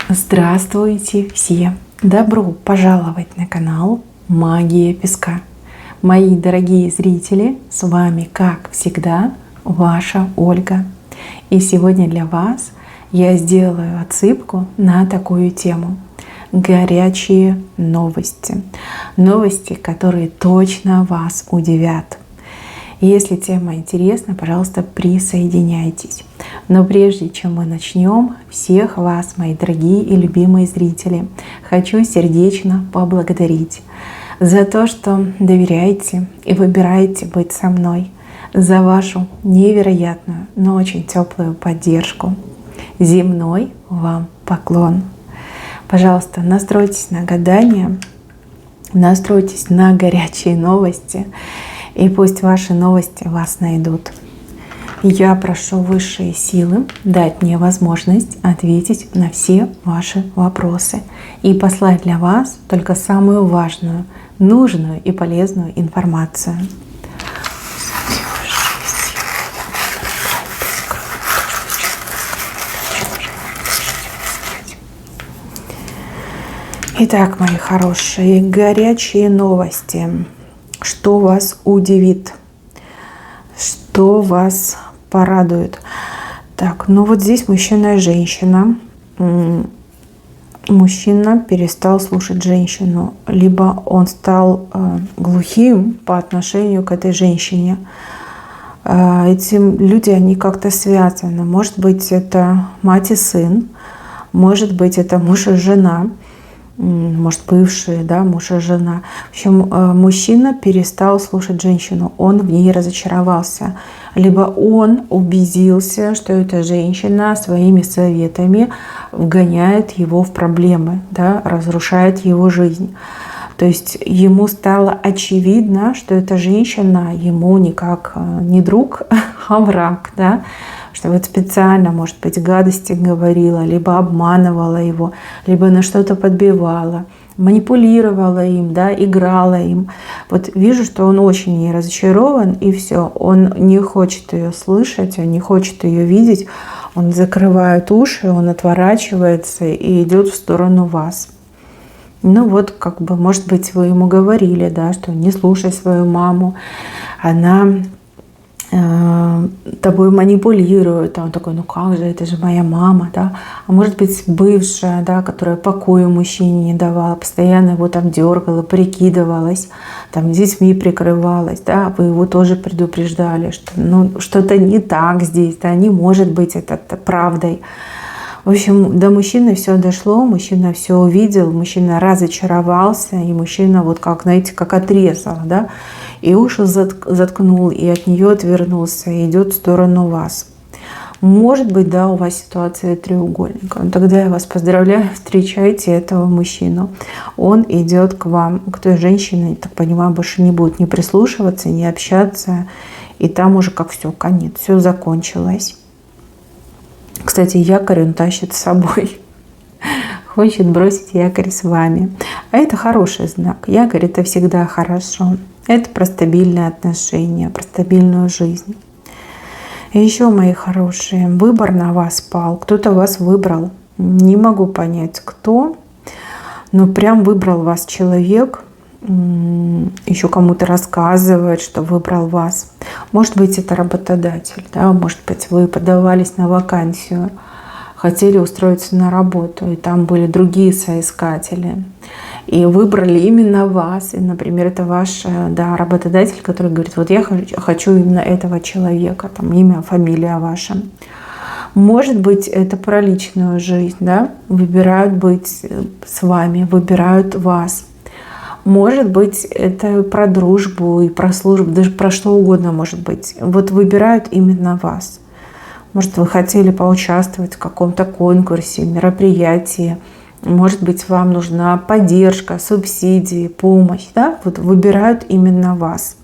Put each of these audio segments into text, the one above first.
Здравствуйте все! Добро пожаловать на канал Магия Песка. Мои дорогие зрители, с вами, как всегда, ваша Ольга. И сегодня для вас я сделаю отсыпку на такую тему. Горячие новости. Новости, которые точно вас удивят. Если тема интересна, пожалуйста, присоединяйтесь. Но прежде чем мы начнем, всех вас, мои дорогие и любимые зрители, хочу сердечно поблагодарить за то, что доверяете и выбираете быть со мной, за вашу невероятную, но очень теплую поддержку. Земной вам поклон. Пожалуйста, настройтесь на гадание, настройтесь на горячие новости, и пусть ваши новости вас найдут. Я прошу высшие силы дать мне возможность ответить на все ваши вопросы и послать для вас только самую важную, нужную и полезную информацию. Итак, мои хорошие, горячие новости. Что вас удивит? Что вас порадует? Так, ну вот здесь мужчина и женщина. Мужчина перестал слушать женщину, либо он стал глухим по отношению к этой женщине. Эти люди, они как-то связаны. Может быть, это мать и сын, может быть, это муж и жена. Может, бывшие, да, муж и жена. В общем, мужчина перестал слушать женщину, он в ней разочаровался. Либо он убедился, что эта женщина своими советами вгоняет его в проблемы, да, разрушает его жизнь. То есть ему стало очевидно, что эта женщина ему никак не друг, а враг, да, что вот специально, может быть, гадости говорила, либо обманывала его, либо на что-то подбивала, манипулировала им, да, играла им. Вот вижу, что он очень ей разочарован, и все, он не хочет ее слышать, он не хочет ее видеть, он закрывает уши, он отворачивается и идет в сторону вас. Ну вот, как бы, может быть, вы ему говорили, да, что не слушай свою маму, она тобой манипулирует, а он такой, ну как же, это же моя мама, да, а может быть бывшая, да, которая покоя мужчине не давала, постоянно его там дергала, прикидывалась, там детьми прикрывалась, да, вы его тоже предупреждали, что ну что-то не так здесь, да, не может быть это правдой. В общем, до мужчины все дошло, мужчина все увидел, мужчина разочаровался, и мужчина вот как, знаете, как отрезал, да, и уши заткнул, и от нее отвернулся, и идет в сторону вас. Может быть, да, у вас ситуация треугольника. Тогда я вас поздравляю, встречайте этого мужчину. Он идет к вам, к той женщине, я так понимаю, больше не будет ни прислушиваться, ни общаться, и там уже как все, конец, все закончилось. Кстати, якорь он тащит с собой. Хочет бросить якорь с вами. А это хороший знак. Якорь — это всегда хорошо. Это про стабильные отношения, про стабильную жизнь. И еще, мои хорошие, выбор на вас пал. Кто-то вас выбрал. Не могу понять, кто. Но прям выбрал вас человек. Еще кому-то рассказывает, что выбрал вас. Может быть, это работодатель, да? Может быть, вы подавались на вакансию, хотели устроиться на работу, и там были другие соискатели, и выбрали именно вас. И, например, это ваш, да, работодатель, который говорит, вот я хочу именно этого человека, там имя, фамилия ваша. Может быть, это про личную жизнь, да? Выбирают быть с вами, выбирают вас. Может быть, это про дружбу и про службу, даже про что угодно может быть. Вот выбирают именно вас. Может, вы хотели поучаствовать в каком-то конкурсе, мероприятии. Может быть, вам нужна поддержка, субсидии, помощь. Да? Вот выбирают именно вас.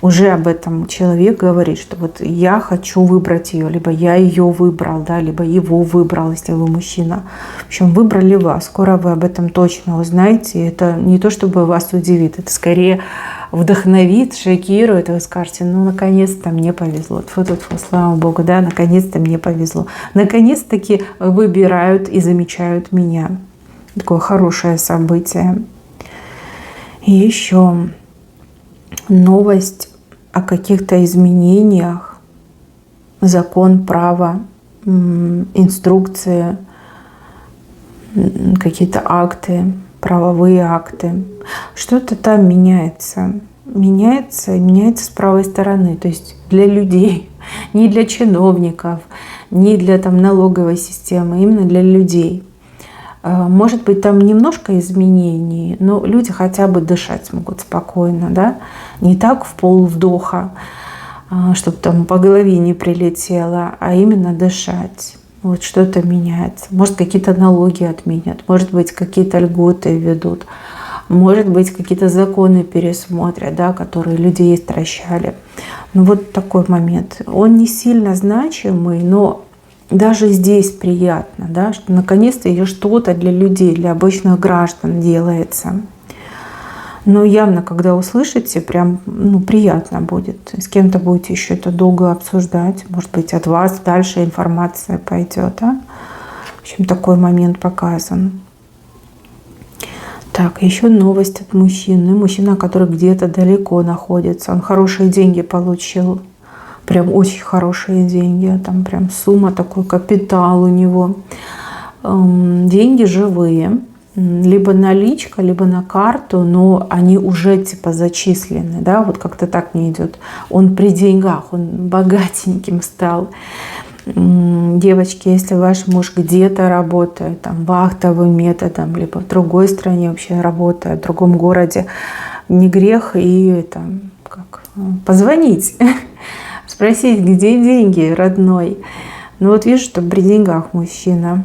Уже об этом человек говорит, что вот я хочу выбрать ее, либо я ее выбрал, да, либо его выбрал, если вы мужчина. В общем, выбрали вас. Скоро вы об этом точно узнаете. Это не то, чтобы вас удивит, это скорее вдохновит, шокирует, и вы скажете, ну, наконец-то мне повезло. Тьфу-тьфу, слава Богу, да, наконец-то мне повезло. Наконец-таки выбирают и замечают меня. Такое хорошее событие. И еще новость о каких-то изменениях, закон, право, инструкции, какие-то акты, правовые акты. Что-то там меняется. Меняется с правой стороны. То есть для людей, не для чиновников, не для там налоговой системы, именно для людей. Может быть, там немножко изменений, но люди хотя бы дышать смогут спокойно, да? Не так в полвдоха, чтобы там по голове не прилетело, а именно дышать. Вот что-то меняется. Может, какие-то налоги отменят, может быть, какие-то льготы введут, может быть, какие-то законы пересмотрят, да, которые людей стращали. Ну вот такой момент. Он не сильно значимый, но даже здесь приятно, да, что наконец-то ее что-то для людей, для обычных граждан делается. Но явно, когда услышите, прям приятно будет. С кем-то будете еще это долго обсуждать. Может быть, от вас дальше информация пойдет. Да? В общем, такой момент показан. Так, еще новость от мужчины. Мужчина, который где-то далеко находится. Он хорошие деньги получил. Прям очень хорошие деньги. Там прям сумма, такой капитал у него. Деньги живые. Либо наличка, либо на карту, но они уже типа зачислены, да, вот как-то так не идет. Он при деньгах, он богатеньким стал. Девочки, если ваш муж где-то работает, там, вахтовым методом, либо в другой стране вообще работает, в другом городе, не грех и там, позвонить, спросить, где деньги, родной. Ну вот вижу, что при деньгах мужчина.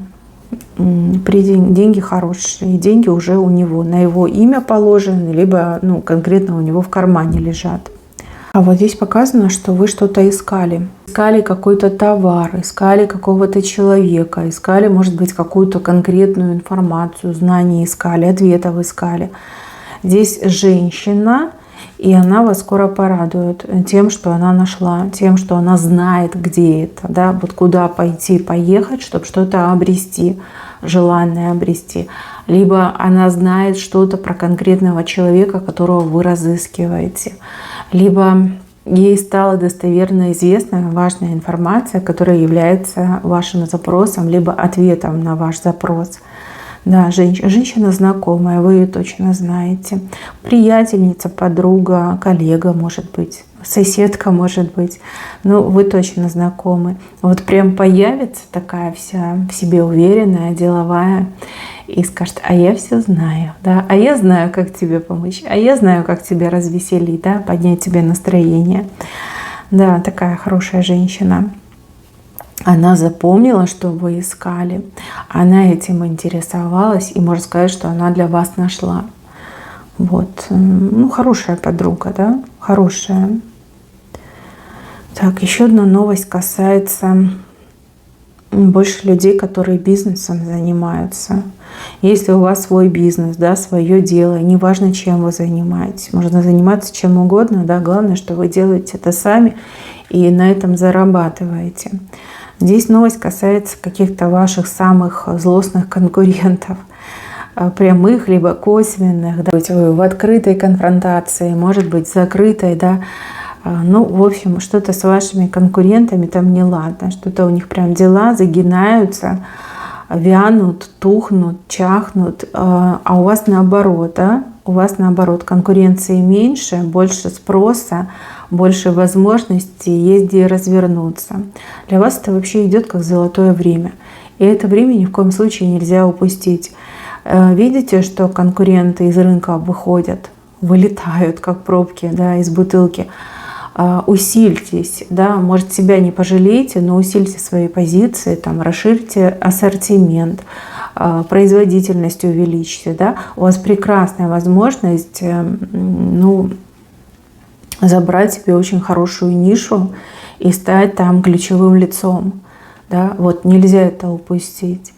Деньги хорошие, деньги уже у него, на его имя положены, либо конкретно у него в кармане лежат. А вот здесь показано, что вы что-то искали. Искали какой-то товар, искали какого-то человека, искали, может быть, какую-то конкретную информацию, знания искали, ответов искали. Здесь женщина, и она вас скоро порадует тем, что она нашла, тем, что она знает, где это, да, вот куда пойти, поехать, чтобы что-то обрести, желанное обрести. Либо она знает что-то про конкретного человека, которого вы разыскиваете. Либо ей стала достоверно известна важная информация, которая является вашим запросом, либо ответом на ваш запрос. Да, женщина знакомая, вы ее точно знаете. Приятельница, подруга, коллега, может быть, соседка, может быть. Ну, вы точно знакомы. Вот прям появится такая вся в себе уверенная, деловая и скажет, а я все знаю, да, а я знаю, как тебе помочь, а я знаю, как тебя развеселить, да, поднять тебе настроение. Да, такая хорошая женщина. Она запомнила, что вы искали, она этим интересовалась, и можно сказать, что она для вас нашла. Вот, хорошая подруга, да, хорошая. Так, еще одна новость касается больше людей, которые бизнесом занимаются. Если у вас свой бизнес, да, свое дело, неважно, чем вы занимаетесь, можно заниматься чем угодно, да, главное, что вы делаете это сами и на этом зарабатываете. Здесь новость касается каких-то ваших самых злостных конкурентов, прямых либо косвенных. Да. Вы в открытой конфронтации, может быть, закрытой, да. В общем, что-то с вашими конкурентами там неладно, что-то у них прям дела загинаются, вянут, тухнут, чахнут, а у вас наоборот, да? У вас наоборот конкуренции меньше, больше спроса, больше возможностей, есть где развернуться. Для вас это вообще идет как золотое время. И это время ни в коем случае нельзя упустить. Видите, что конкуренты из рынка выходят, вылетают как пробки, да, из бутылки. Усильтесь, да, может, себя не пожалейте, но усильте свои позиции, там, расширьте ассортимент, производительность увеличьте, да. У вас прекрасная возможность, забрать себе очень хорошую нишу и стать там ключевым лицом, да. Вот нельзя это упустить.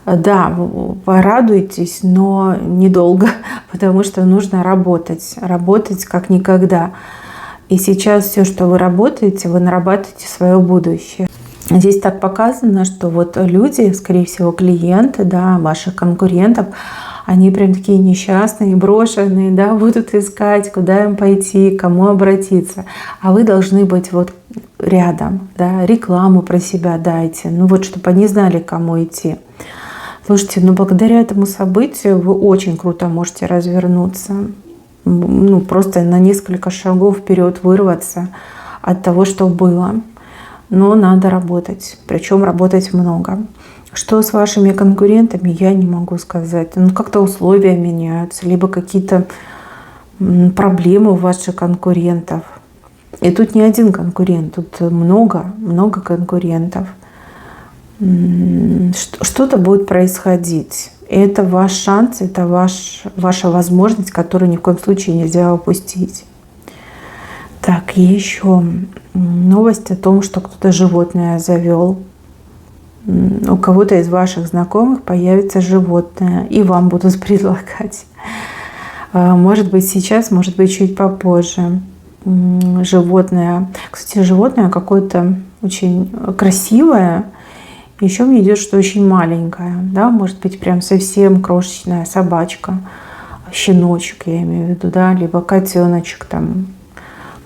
Да, вы радуетесь, но недолго, потому что нужно работать как никогда. И сейчас все, что вы работаете, вы нарабатываете свое будущее. Здесь так показано, что вот люди, скорее всего, клиенты, да, ваших конкурентов, они прям такие несчастные, брошенные, да, будут искать, куда им пойти, к кому обратиться. А вы должны быть вот рядом, да, рекламу про себя дайте, ну вот, чтобы они знали, к кому идти. Слушайте, ну благодаря этому событию вы очень круто можете развернуться, ну просто на несколько шагов вперед вырваться от того, что было. Но надо работать, причем работать много. Что с вашими конкурентами, я не могу сказать. Ну, как-то условия меняются, либо какие-то проблемы у ваших конкурентов. И тут не один конкурент, тут много конкурентов. Что-то будет происходить. Это ваш шанс, это ваша возможность, которую ни в коем случае нельзя упустить. Так, еще новость о том, что кто-то животное завел. У кого-то из ваших знакомых появится животное, и вам будут предлагать. Может быть сейчас, может быть чуть попозже. Животное. Кстати, животное какое-то очень красивое. Еще мне идет, что очень маленькое. Да? Может быть прям совсем крошечная собачка. Щеночек, я имею в виду, да? Либо котеночек там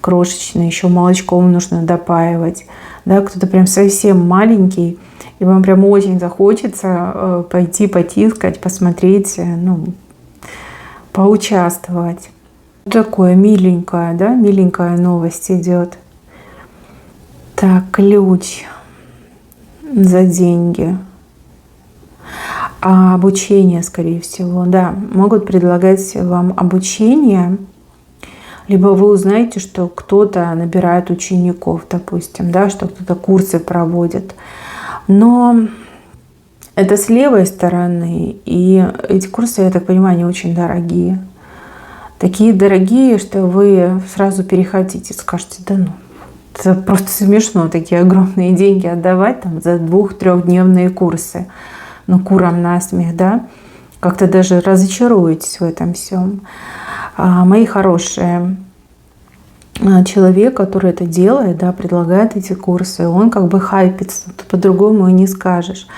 крошечный, еще молочком нужно допаивать. Да? Кто-то прям совсем маленький. И вам прям очень захочется пойти потискать, посмотреть, ну, поучаствовать. Такое миленькое, да, миленькая новость идет. Так, ключ за деньги. А обучение, скорее всего, да, могут предлагать вам обучение. Либо вы узнаете, что кто-то набирает учеников, допустим, да, что кто-то курсы проводит. Но это с левой стороны, и эти курсы, я так понимаю, они очень дорогие. Такие дорогие, что вы сразу перехотите, скажете, да ну, это просто смешно, такие огромные деньги отдавать там за 2-3-дневные курсы. Ну, курам насмех, да? Как-то даже разочаруетесь в этом всем. Мои хорошие, человек, который это делает, да, предлагает эти курсы, он как бы хайпится, по-другому и не скажешь.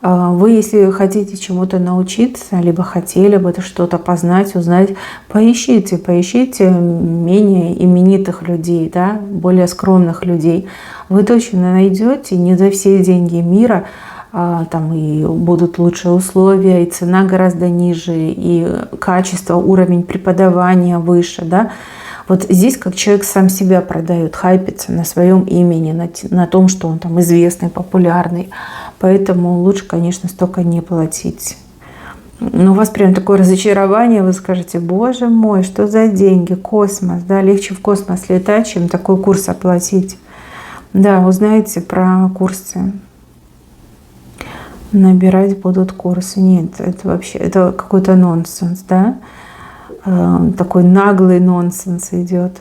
Вы, если хотите чему-то научиться, либо хотели бы что-то познать, узнать, поищите менее именитых людей, да, более скромных людей. Вы точно найдете, не за все деньги мира, там и будут лучшие условия, и цена гораздо ниже, и качество, уровень преподавания выше, да. Вот здесь как человек сам себя продает, хайпится на своем имени, на том, что он там известный, популярный. Поэтому лучше, конечно, столько не платить. Но у вас прям такое разочарование, вы скажете, боже мой, что за деньги, космос, да, легче в космос летать, чем такой курс оплатить. Да, узнаете про курсы. Набирать будут курсы. Нет, это вообще, это какой-то нонсенс, да. Такой наглый нонсенс идет.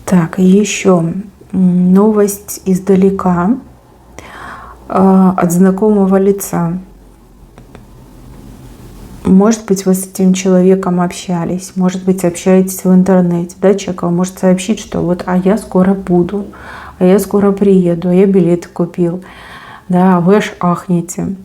Так, еще новость издалека от знакомого лица. Может быть, вы с этим человеком общались, может быть, общаетесь в интернете, да, человек вам может сообщить, что вот, а я скоро буду, а я скоро приеду, а я билеты купил, да, а вы аж ахнете.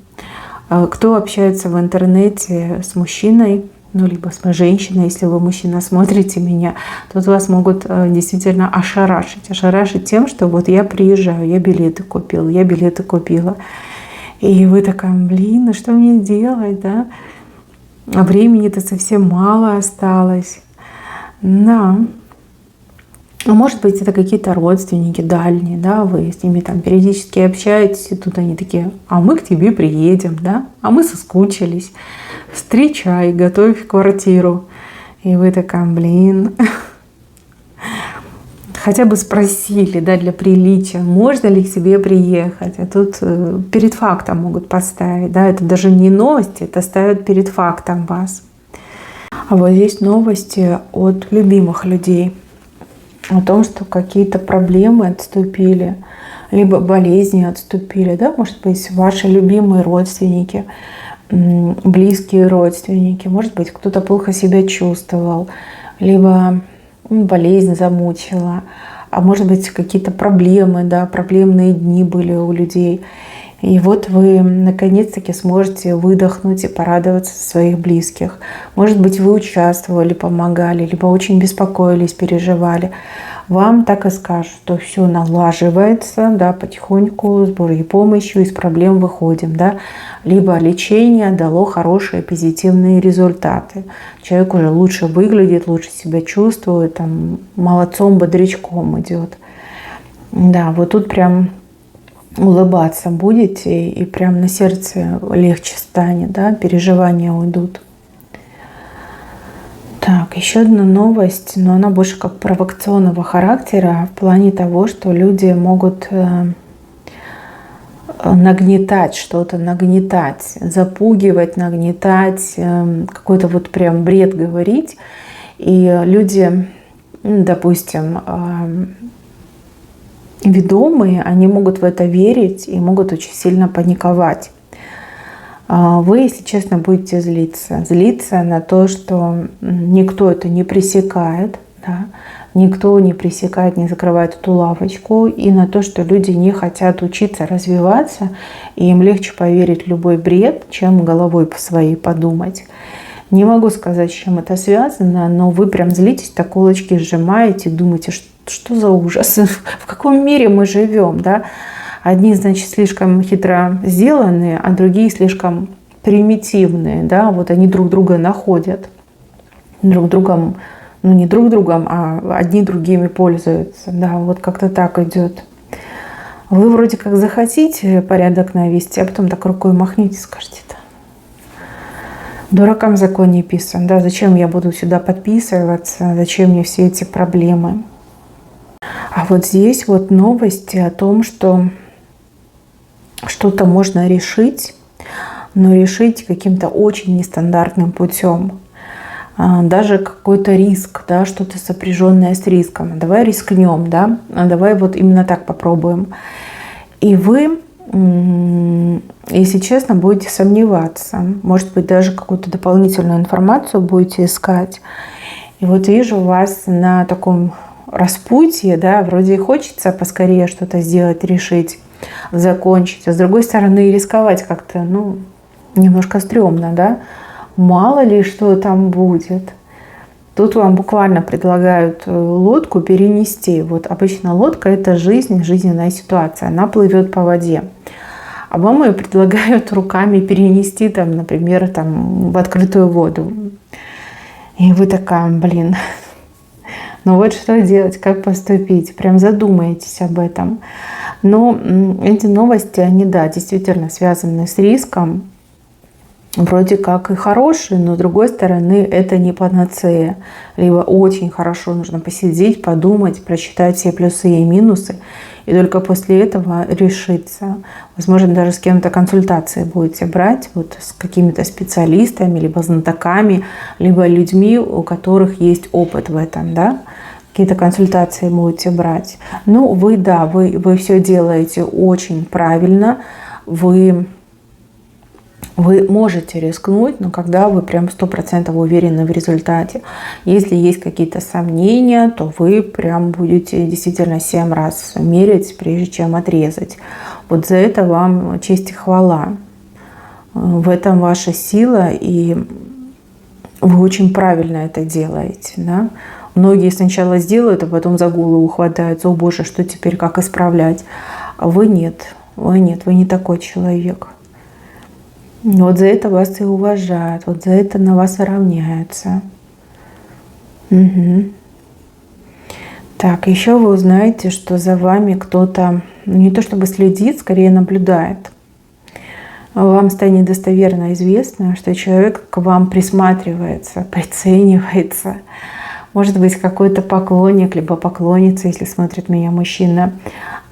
Кто общается в интернете с мужчиной, ну, либо с женщиной, если вы мужчина, смотрите меня, тут вас могут действительно ошарашить тем, что вот я приезжаю, я билеты купила. И вы такая, блин, ну что мне делать, да? А времени-то совсем мало осталось. Да. А может быть, это какие-то родственники дальние, да, вы с ними там периодически общаетесь, и тут они такие, а мы к тебе приедем, да, а мы соскучились, встречай, готовь квартиру. И вы такая, блин, хотя бы спросили, да, для приличия, можно ли к тебе приехать, а тут перед фактом могут поставить, да, это даже не новости, это ставят перед фактом вас. А вот здесь новости от любимых людей. О том, что какие-то проблемы отступили, либо болезни отступили, да, может быть, ваши любимые родственники, близкие родственники, может быть, кто-то плохо себя чувствовал, либо болезнь замучила, а может быть, какие-то проблемы, да, проблемные дни были у людей. И вот вы наконец-таки сможете выдохнуть и порадоваться за своих близких. Может быть, вы участвовали, помогали, либо очень беспокоились, переживали. Вам так и скажут, что все налаживается, да, потихоньку, с Божьей помощью из проблем выходим, да. Либо лечение дало хорошие позитивные результаты. Человек уже лучше выглядит, лучше себя чувствует, там, молодцом, бодрячком идет. Да, вот тут прям улыбаться будете, и прям на сердце легче станет, да, переживания уйдут. Так, еще одна новость, но она больше как провокационного характера, в плане того, что люди могут нагнетать что-то, нагнетать, запугивать, нагнетать, какой-то вот прям бред говорить. И люди, допустим, ведомые, они могут в это верить и могут очень сильно паниковать. Вы, если честно, будете злиться на то, что никто это не пресекает, да? Никто не пресекает, не закрывает эту лавочку, и на то, что люди не хотят учиться, развиваться, и им легче поверить в любой бред, чем головой по своей подумать. Не могу сказать, с чем это связано, но вы прям злитесь, так кулачки сжимаете, думаете, что за ужас, в каком мире мы живем, да? Одни, значит, слишком хитро сделанные, а другие слишком примитивные, да? Вот они друг друга находят, друг другом, ну не друг другом, а одни другими пользуются, да, вот как-то так идет. Вы вроде как захотите порядок навести, а потом так рукой махните и скажете: да, дуракам закон не писан, да, зачем я буду сюда подписываться, зачем мне все эти проблемы. А вот здесь вот новости о том, что что-то можно решить, но решить каким-то очень нестандартным путем. Даже какой-то риск, да, что-то сопряженное с риском. Давай рискнем, да, давай вот именно так попробуем. И вы, если честно, будете сомневаться. Может быть, даже какую-то дополнительную информацию будете искать. И вот вижу вас на таком распутье, да, вроде и хочется поскорее что-то сделать, решить, закончить. А с другой стороны, рисковать как-то, ну, немножко стрёмно, да. Мало ли что там будет. Тут вам буквально предлагают лодку перенести. Вот обычно лодка – это жизнь, жизненная ситуация. Она плывет по воде. А вам ее предлагают руками перенести, там, например, там, в открытую воду. И вы такая: блин, ну вот что делать, как поступить? Прям задумаетесь об этом. Но эти новости, они, да, действительно связаны с риском. Вроде как и хорошие, но с другой стороны это не панацея. Либо очень хорошо нужно посидеть, подумать, прочитать все плюсы и минусы, и только после этого решиться. Возможно, даже с кем-то консультации будете брать, вот с какими-то специалистами, либо знатоками, либо людьми, у которых есть опыт в этом, да. Какие-то консультации будете брать. Ну, вы, да, вы все делаете очень правильно. Вы можете рискнуть, но когда вы прям 100% уверены в результате. Если есть какие-то сомнения, то вы прям будете действительно 7 раз мерять, прежде чем отрезать. Вот за это вам честь и хвала. В этом ваша сила, и вы очень правильно это делаете, да? Многие сначала сделают, а потом за голову хватаются: о боже, что теперь, как исправлять? А вы нет, вы не такой человек. Вот за это вас и уважают, вот за это на вас равняются. Угу. Так, еще вы узнаете, что за вами кто-то, не то чтобы следит, скорее наблюдает. Вам станет достоверно известно, что человек к вам присматривается, приценивается. Может быть, какой-то поклонник, либо поклонница, если смотрит меня мужчина.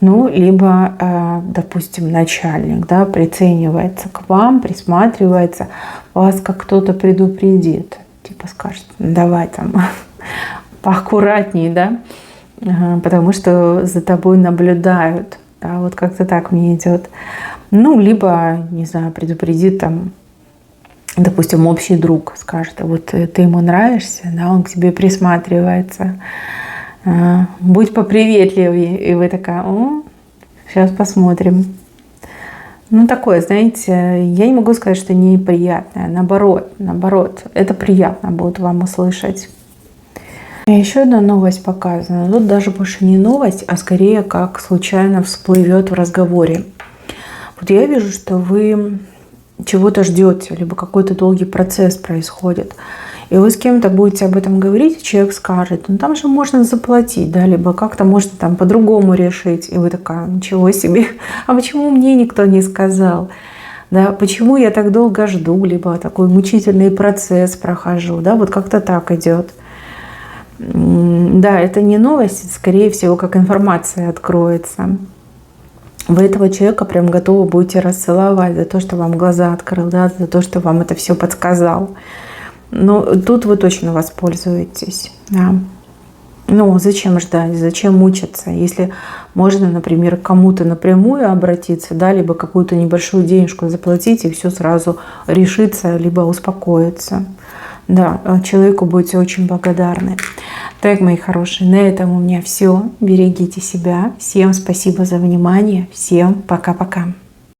Ну, либо, допустим, начальник, да, приценивается к вам, присматривается, вас как кто-то предупредит. Типа скажет: давай там поаккуратней, да, потому что за тобой наблюдают. Да, вот как-то так мне идет. Ну, либо, не знаю, предупредит там, допустим, общий друг скажет, а вот ты ему нравишься, да, он к тебе присматривается, будь поприветливее. И вы такая, сейчас посмотрим. Ну, такое, знаете, я не могу сказать, что неприятное. Наоборот, это приятно будет вам услышать. И еще одна новость показана. Тут даже больше не новость, а скорее как случайно всплывет в разговоре. Вот я вижу, что вы чего-то ждете, либо какой-то долгий процесс происходит. И вы с кем-то будете об этом говорить, и человек скажет, ну там же можно заплатить, да, либо как-то можно там по-другому решить. И вы такая, ничего себе, а почему мне никто не сказал? Да, почему я так долго жду, либо такой мучительный процесс прохожу, да, вот как-то так идет. Да, это не новость, скорее всего, как информация откроется. Вы этого человека прям готовы будете расцеловать за то, что вам глаза открыл, да, за то, что вам это все подсказал. Но тут вы точно воспользуетесь. Да. Ну, зачем ждать, зачем мучиться? Если можно, например, к кому-то напрямую обратиться, да, либо какую-то небольшую денежку заплатить, и все сразу решится, либо успокоится. Да, человеку будете очень благодарны. Так, мои хорошие, на этом у меня все. Берегите себя. Всем спасибо за внимание. Всем пока-пока.